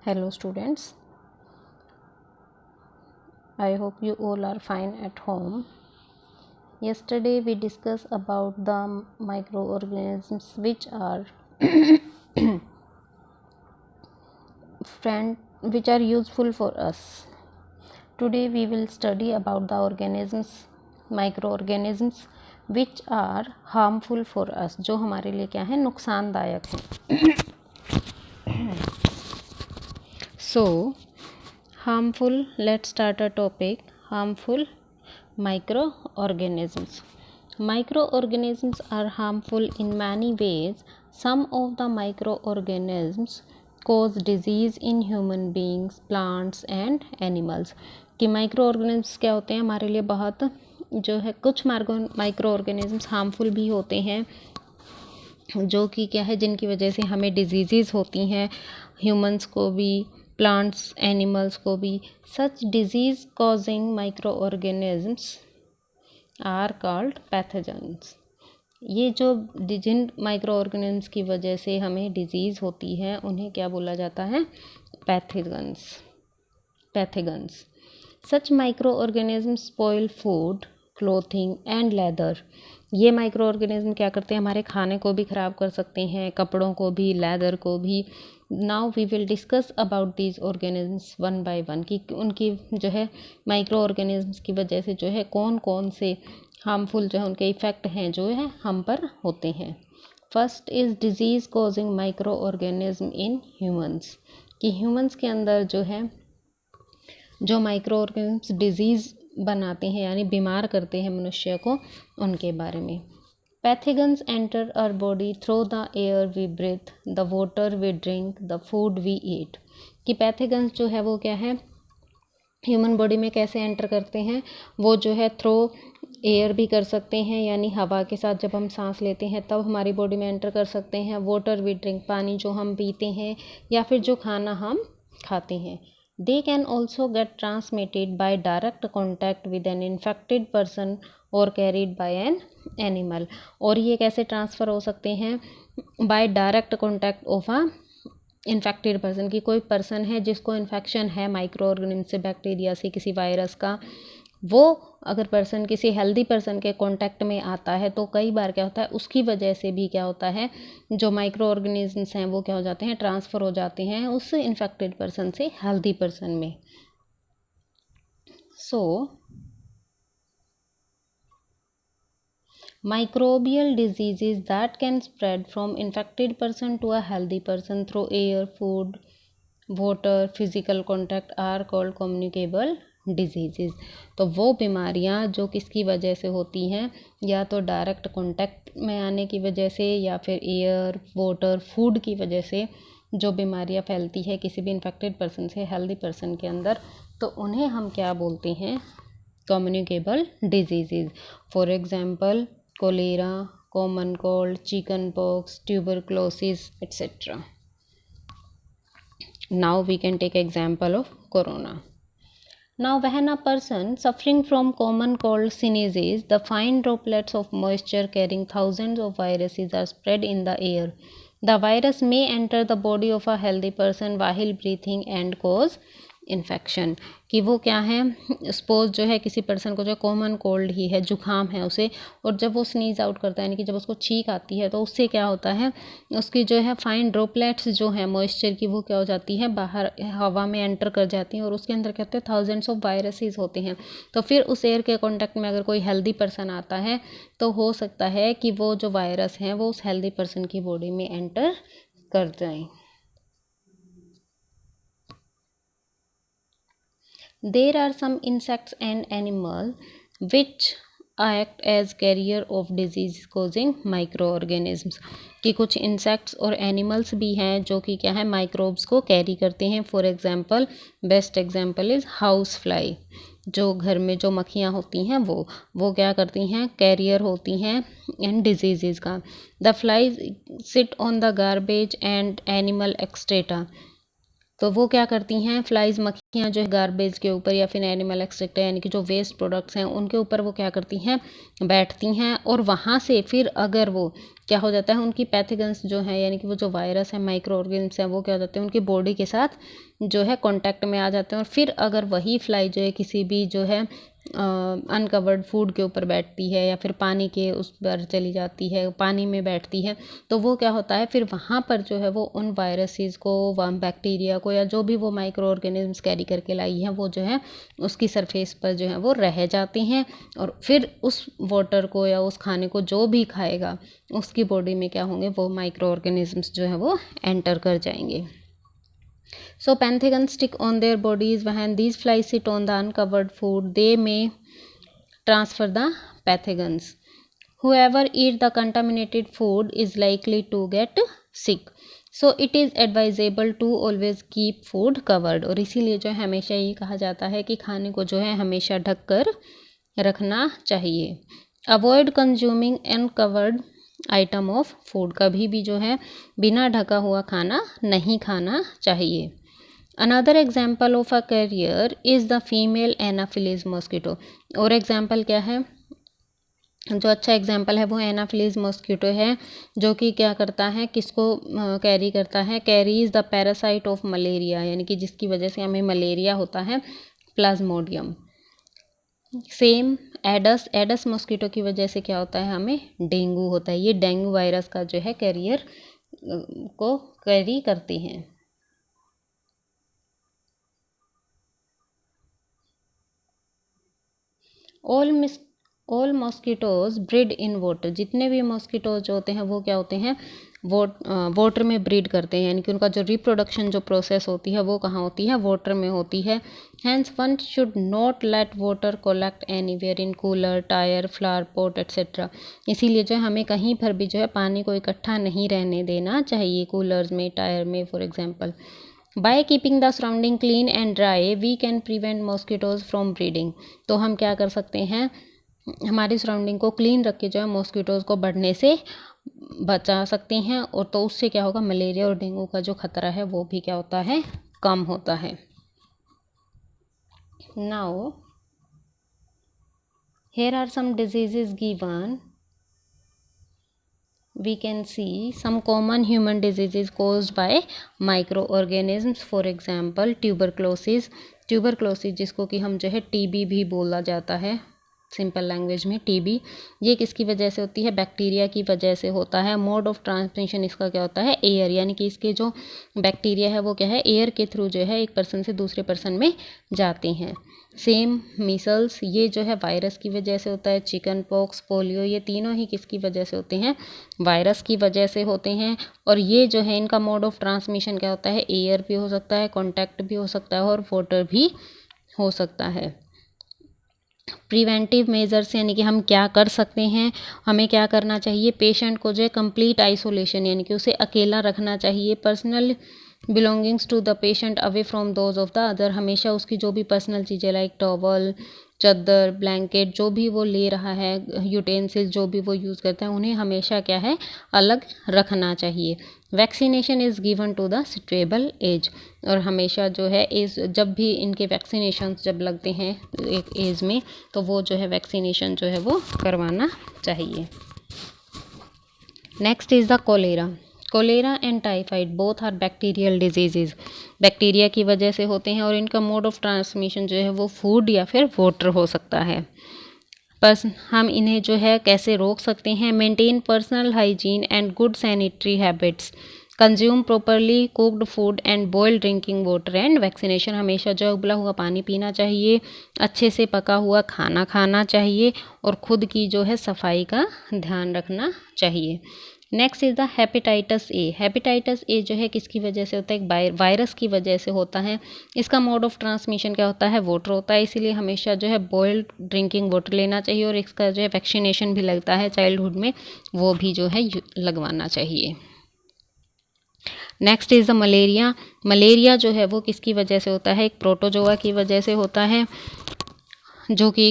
Hello students, I hope you all are fine at home. Yesterday we discussed about the microorganisms which are which are useful for us. Today we will study about the microorganisms which are harmful for us, जो हमारे लिए क्या है, नुकसानदायक हैं. So harmful, let's start a topic. Harmful microorganisms. Microorganisms are harmful in many ways. Some of the microorganisms cause disease in human beings, plants and animals. कि माइक्रोऑर्गेनिज्म्स क्या होते हैं हमारे लिए, बहुत जो है कुछ माइक्रोऑर्गेनिज्म्स हार्मफुल भी होते हैं, जो कि क्या है, जिनकी वजह से हमें डिजीज़ होती हैं, ह्यूमंस को भी, प्लांट्स एनिमल्स को भी. Such disease causing microorganisms are called pathogens. ये जो जिन माइक्रोऑर्गेनिज्म्स की वजह से हमें डिजीज़ होती है उन्हें क्या बोला जाता है, pathogens. Such microorganisms spoil food, clothing and leather. ये माइक्रोऑर्गेनिज्म क्या करते हैं, हमारे खाने को भी ख़राब कर सकते हैं, कपड़ों को भी, लेदर को भी. Now we will discuss about these organisms one by one, कि उनकी जो है माइक्रोऑर्गेनिज्म्स की वजह से जो है कौन कौन से हार्मफुल जो है उनके इफ़ेक्ट हैं जो है हम पर होते हैं. First is disease causing microorganism in humans. कि ह्यूमंस के अंदर जो है जो माइक्रोऑर्गेनिज्म्स डिजीज़ बनाते हैं यानी बीमार करते हैं मनुष्य को, उनके बारे में. Pathogens enter our body through the air we breathe, the water we drink, the food we eat. कि पैथोजेंस जो है वो क्या है, ह्यूमन बॉडी में कैसे एंटर करते हैं, वो जो है थ्रू एयर भी कर सकते हैं, यानी हवा के साथ जब हम सांस लेते हैं तब हमारी बॉडी में एंटर कर सकते हैं. वाटर वी ड्रिंक, पानी जो हम पीते हैं, या फिर जो खाना हम खाते हैं. They can also get transmitted by direct contact with an infected person or carried by an animal. और ये कैसे ट्रांसफ़र हो सकते हैं, by direct contact of a infected person. कि कोई पर्सन है जिसको इन्फेक्शन है माइक्रोऑर्गेनिज्म से, बैक्टीरिया से, किसी वायरस का, वो अगर पर्सन किसी हेल्दी पर्सन के कांटेक्ट में आता है तो कई बार क्या होता है, उसकी वजह से भी क्या होता है, जो माइक्रो ऑर्गेनिजम्स हैं वो क्या हो जाते हैं, ट्रांसफ़र हो जाते हैं उस इन्फेक्टेड पर्सन से हेल्दी पर्सन में. सो microbial diseases that can spread from infected person to a healthy person through air, food, water, physical contact are called communicable disease. तो वो बीमारियाँ जो किसकी वजह से होती हैं, या तो डायरेक्ट कांटेक्ट में आने की वजह से, या फिर एयर, वाटर, फूड की वजह से जो बीमारियाँ फैलती है किसी भी इन्फेक्टेड पर्सन से हेल्दी पर्सन के अंदर, तो उन्हें हम क्या बोलते हैं, communicable disease. For example cholera, common cold, chicken pox, tuberculosis, etc. Now we can take example of corona. Now when a person suffering from common cold sneezes, the fine droplets of moisture carrying thousands of viruses are spread in the air. The virus may enter the body of a healthy person while breathing and cause infection. कि वो क्या है, suppose जो है किसी person को जो common cold ही है, जुकाम है उसे, और जब वो स्नीज आउट करता है यानी कि जब उसको छींक आती है तो उससे क्या होता है, उसकी जो है फाइन ड्रॉपलेट्स जो है मॉइस्चर की, वो क्या हो जाती है, बाहर हवा में एंटर कर जाती हैं, और उसके अंदर क्या होते हैं, थाउजेंड्स ऑफ वायरसेस होते हैं. तो फिर उस एयर के कॉन्टैक्ट में अगर कोई हेल्दी पर्सन आता है तो हो सकता है कि वो जो वायरस हैं वो उस हेल्दी पर्सन की बॉडी में एंटर कर जाएं. There are some insects and animals which act as carrier of disease causing microorganisms. कि कुछ इंसेक्ट्स और एनिमल्स भी हैं जो कि क्या है, माइक्रोब्स को कैरी करते हैं. For example, best example is house fly. जो घर में जो मक्खियाँ होती हैं वो क्या करती हैं, कैरियर होती हैं इन डिजीज़ का. The flies sit on the garbage and animal excreta. तो वो क्या करती हैं, फ्लाइज मक्खियाँ जो है गार्बेज के ऊपर या फिर एनिमल एक्सट्रैक्टर यानी कि जो वेस्ट प्रोडक्ट्स हैं उनके ऊपर वो क्या करती हैं, बैठती हैं। और वहाँ से फिर अगर वो क्या हो जाता है, उनकी पैथोजेंस जो है यानी कि वो जो वायरस है, माइक्रो ऑर्गेनिज्म हैं, वो क्या हो जाते हैं, उनकी बॉडी के साथ जो है कांटेक्ट में आ जाते हैं। और फिर अगर वही फ्लाई जो है किसी भी जो है अनकवर्ड फूड के ऊपर बैठती है या फिर पानी के उस पर चली जाती है, पानी में बैठती है, तो वो क्या होता है, फिर वहाँ पर जो है वो उन वायरसेस को, बैक्टीरिया को या जो भी वो माइक्रो ऑर्गेनिज्म्स कैरी करके लाई हैं, वो जो है उसकी सरफेस पर जो है वो रह जाती हैं। और फिर उस वाटर को या उस खाने को जो भी खाएगा उसकी बॉडी में क्या होंगे, वो माइक्रो ऑर्गेनिज्म्स जो है वो एंटर कर जाएंगे। So panthegons stick on their bodies. When these flies sit on the uncovered food, they may transfer the pathogens. Whoever eats the contaminated food is likely to get sick. So it is advisable to always keep food covered. और इसीलिए जो है हमेशा ये कहा जाता है कि खाने को जो है हमेशा ढक कर रखना चाहिए। Avoid consuming uncovered item of food, कभी भी जो है बिना ढका हुआ खाना नहीं खाना चाहिए। Another example of a carrier is the female anopheles mosquito. और एग्जाम्पल क्या है, जो अच्छा एग्जाम्पल है वो एनाफिलीज मॉस्किटो है, जो कि क्या करता है, किसको कैरी करता है, carries the parasite of malaria, यानी कि जिसकी वजह से हमें मलेरिया होता है, प्लाज्मोडियम। सेम एडस मॉस्किटो की वजह से क्या होता है, हमें डेंगू होता है। ये डेंगू वायरस का जो है कैरियर को कैरी करती हैं। All mosquitoes breed in water. जितने भी मॉस्किटोज होते हैं वो क्या होते हैं, वाटर में ब्रीड करते हैं, यानी कि उनका जो रिप्रोडक्शन जो प्रोसेस होती है वो कहाँ होती है, वाटर में होती है। Hence one should not let water collect anywhere in cooler, tyre, flower pot etcetera. इसीलिए जो है हमें कहीं पर भी जो है पानी को इकट्ठा नहीं रहने देना चाहिए, कूलर्स में, टायर में for example. By keeping the surrounding clean and dry we can prevent mosquitoes from breeding. तो हम क्या कर सकते हैं, हमारी सराउंडिंग को क्लीन रख के जो है मॉस्किटोज़ को बढ़ने से बचा सकते हैं। और तो उससे क्या होगा, मलेरिया और डेंगू का जो खतरा है वो भी क्या होता है, कम होता है। Now here are some diseases given. We can see some common human diseases caused by microorganisms. For example, tuberculosis जिसको कि हम जो है टीबी भी बोला जाता है, सिंपल लैंग्वेज में टीबी। ये किसकी वजह से होती है, बैक्टीरिया की वजह से होता है। मोड ऑफ ट्रांसमिशन इसका क्या होता है, एयर, यानी कि इसके जो बैक्टीरिया है वो क्या है, एयर के थ्रू जो है एक पर्सन से दूसरे पर्सन में जाते हैं। सेम मीसल्स, ये जो है वायरस की वजह से होता है। चिकन पॉक्स, पोलियो, ये तीनों ही किसकी वजह से होते हैं, वायरस की वजह से होते हैं। और ये जो है इनका मोड ऑफ ट्रांसमिशन क्या होता है, एयर भी हो सकता है, कॉन्टैक्ट भी हो सकता है और वाटर भी हो सकता है। प्रिवेंटिव मेजर्स यानी कि हम क्या कर सकते हैं, हमें क्या करना चाहिए, पेशेंट को जो है कंप्लीट आइसोलेशन यानी कि उसे अकेला रखना चाहिए। Personal belongings to the patient away from those of the other. हमेशा उसकी जो भी पर्सनल चीज़ें लाइक टॉवल, चादर, ब्लैंकेट, जो भी वो ले रहा है, यूटेंसिल जो भी वो यूज़ करता है, उन्हें हमेशा क्या है, अलग रखना चाहिए। Vaccination is given to the suitable age. और हमेशा जो है एज, जब भी इनके वैक्सीनेशन जब लगते हैं एक एज में, तो वो जो है वैक्सीनेशन जो है वो करवाना चाहिए। Next is the cholera and typhoid both are bacterial diseases. Bacteria की वजह से होते हैं और इनका मोड ऑफ ट्रांसमिशन जो है वो फूड या फिर वाटर हो सकता है। बस हम इन्हें जो है कैसे रोक सकते हैं, maintain personal hygiene and good sanitary habits, consume properly cooked food and boiled drinking water and vaccination. हमेशा जो उबला हुआ पानी पीना चाहिए, अच्छे से पका हुआ खाना खाना चाहिए और ख़ुद की जो है सफाई का ध्यान रखना चाहिए। Next is the hepatitis A. Hepatitis A जो है किसकी वजह से होता है, एक वायरस की वजह से होता है। इसका मोड ऑफ ट्रांसमिशन क्या होता है, वाटर होता है। इसीलिए हमेशा जो है बॉइल्ड ड्रिंकिंग वाटर लेना चाहिए और इसका जो है वैक्सीनेशन भी लगता है चाइल्डहुड में, वो भी जो है लगवाना चाहिए। Next is the malaria. Malaria जो है वो किसकी वजह से होता है, एक प्रोटोजोआ की वजह से होता है, जो कि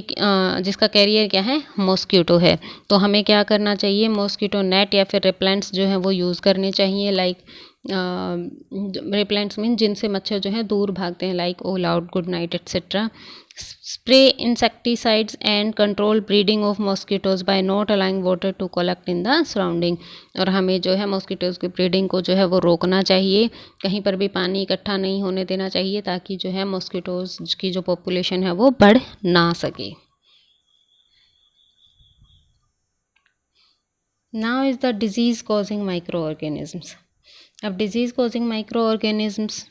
जिसका कैरियर क्या है, मॉस्किटो है। तो हमें क्या करना चाहिए, मॉस्किटो नेट या फिर रिपेलेंट्स जो है वो यूज़ करने चाहिए, लाइक रिपेलेंट्स मीन जिनसे मच्छर जो है दूर भागते हैं, like All Out, Good Knight etcetera. Spray insecticides and control breeding of mosquitoes by not allowing water to collect in the surrounding. और हमें जो है मॉस्किटोज की ब्रीडिंग को जो है वो रोकना चाहिए, कहीं पर भी पानी इकट्ठा नहीं होने देना चाहिए, ताकि जो है मॉस्किटोज की जो पॉपुलेशन है वो बढ़ ना सके. Now is the disease causing micro organisms. अब disease causing micro organisms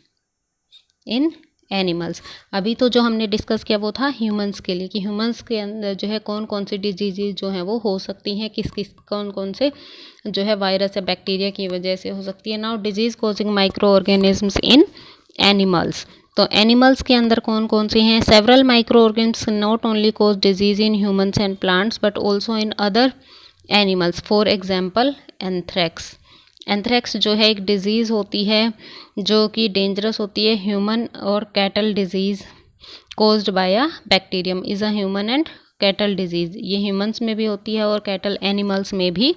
in animals. अभी तो जो हमने डिस्कस किया वो था ह्यूमंस के लिए, कि ह्यूमंस के अंदर जो है कौन कौन सी डिजीज़ जो हैं वो हो सकती हैं, किस किस कौन कौन से जो है वायरस या बैक्टीरिया की वजह से हो सकती है. Now disease causing micro organisms in animals. तो एनिमल्स के अंदर कौन कौन से हैं? Several micro organisms not only cause disease in humans and plants but also in other animals. For example anthrax. Anthrax जो है एक डिज़ीज़ होती है जो कि डेंजरस होती है. ह्यूमन और cattle disease caused by a bacterium is a human and cattle disease. ये ह्यूमंस में भी होती है और कैटल एनिमल्स में भी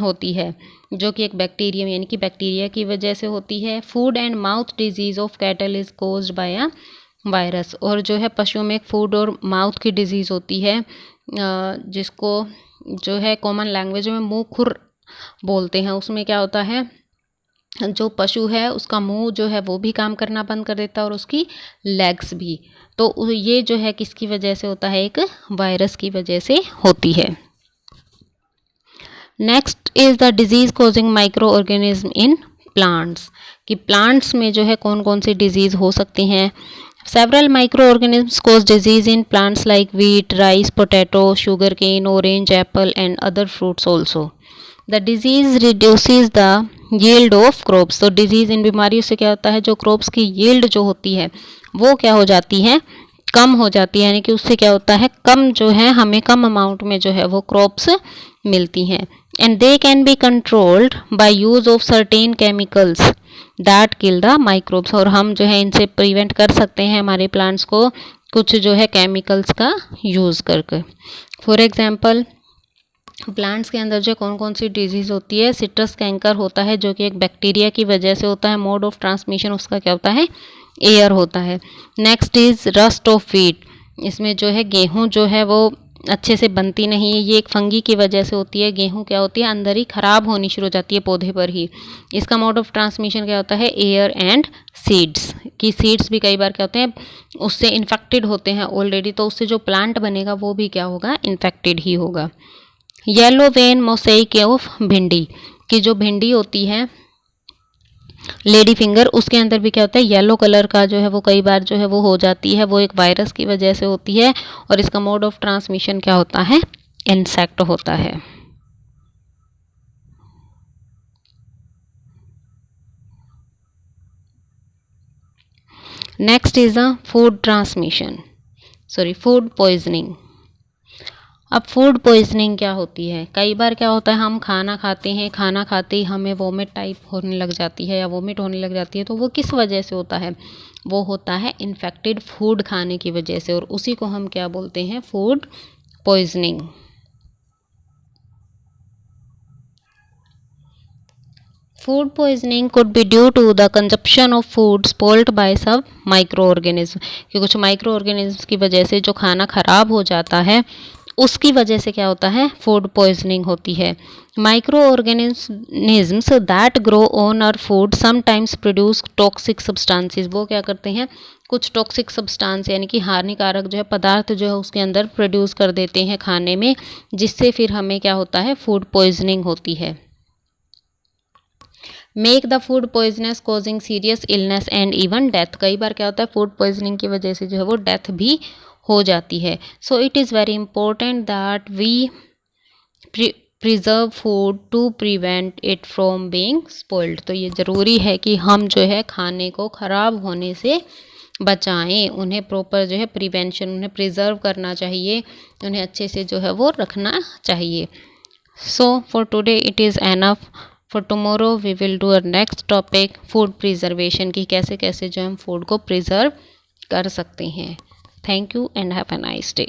होती है, जो कि एक बैक्टीरियम यानी कि बैक्टीरिया की वजह से होती है. Food and mouth disease of cattle is caused by a virus. और जो है पशुओं में एक फूड और माउथ की डिजीज़ होती है, जिसको जो है कॉमन लैंग्वेज में मुँह खुर बोलते हैं. उसमें क्या होता है, जो पशु है उसका मुंह जो है वो भी काम करना बंद कर देता है और उसकी लेग्स भी. तो ये जो है किसकी वजह से होता है? एक वायरस की वजह से होती है. Next is the disease causing micro organism in plants. कि प्लांट्स में जो है कौन कौन सी डिजीज़ हो सकती हैं. Several microorganisms cause disease in plants like wheat, rice, potato, sugarcane, orange, apple and other fruits also. The disease reduces the yield of crops. तो disease इन बीमारियों से क्या होता है, जो crops की yield जो होती है वो क्या हो जाती है, कम हो जाती है. यानी कि उससे क्या होता है, कम जो है हमें कम अमाउंट में जो है वो crops मिलती हैं. And they can be controlled by use of certain chemicals that kill the microbes. और हम जो है इनसे प्रिवेंट कर सकते हैं हमारे प्लांट्स को कुछ जो है केमिकल्स का यूज़ करके. फॉर एग्जांपल प्लांट्स के अंदर जो कौन कौन सी डिजीज़ होती है. सिट्रस कैंकर होता है जो कि एक बैक्टीरिया की वजह से होता है. मोड ऑफ ट्रांसमिशन उसका क्या होता है, एयर होता है. Next is rust of wheat. इसमें जो है गेहूँ जो है वो अच्छे से बनती नहीं है, ये एक फंगी की वजह से होती है. गेहूं क्या होती है, अंदर ही ख़राब होनी शुरू हो जाती है पौधे पर ही. इसका मोड ऑफ ट्रांसमिशन क्या होता है, एयर एंड सीड्स. कि सीड्स भी कई बार क्या होते हैं उससे इन्फेक्टेड होते हैं ऑलरेडी, तो उससे जो प्लांट बनेगा वो भी क्या होगा, इन्फेक्टेड ही होगा. येलो वेन मोसेक ऑफ भिंडी. की जो भिंडी होती है लेडी फिंगर, उसके अंदर भी क्या होता है, येलो कलर का जो है वो कई बार जो है वो हो जाती है. वो एक वायरस की वजह से होती है और इसका मोड ऑफ ट्रांसमिशन क्या होता है, इंसेक्ट होता है. Next is a food transmission, food poisoning. अब फूड पॉइजनिंग क्या होती है, कई बार क्या होता है हम खाना खाते हैं, खाना खाते ही हमें वोमिट टाइप होने लग जाती है या वोमिट होने लग जाती है. तो वो किस वजह से होता है, वो होता है इन्फेक्टेड फूड खाने की वजह से, और उसी को हम क्या बोलते हैं, food poisoning. Food poisoning could be due to the consumption of food spoiled by सब माइक्रो ऑर्गेनिज्म. कि कुछ माइक्रो ऑर्गेनिज्म की वजह से जो खाना खराब हो जाता है उसकी वजह से क्या होता है, फूड पॉइजनिंग होती है. Micro organisms that grow on our food sometimes produce toxic substances. वो क्या करते हैं, कुछ टॉक्सिक सब्सटेंस यानी कि हानिकारक जो है पदार्थ जो है उसके अंदर प्रोड्यूस कर देते हैं खाने में, जिससे फिर हमें क्या होता है, फूड पॉइजनिंग होती है. Make the food poisonous causing serious illness and even death. कई बार क्या होता है फूड पॉइजनिंग की वजह से जो है वो डेथ भी हो जाती है. So it is very important that we preserve food to prevent it from being spoiled. तो ये ज़रूरी है कि हम जो है खाने को ख़राब होने से बचाएं, उन्हें प्रॉपर जो है प्रिवेंशन, उन्हें प्रिजर्व करना चाहिए, उन्हें अच्छे से जो है वो रखना चाहिए. So for today it is enough. For tomorrow we will do a next topic, food preservation, की कैसे कैसे जो हम फूड को प्रिजर्व कर सकते हैं. Thank you and have a nice day.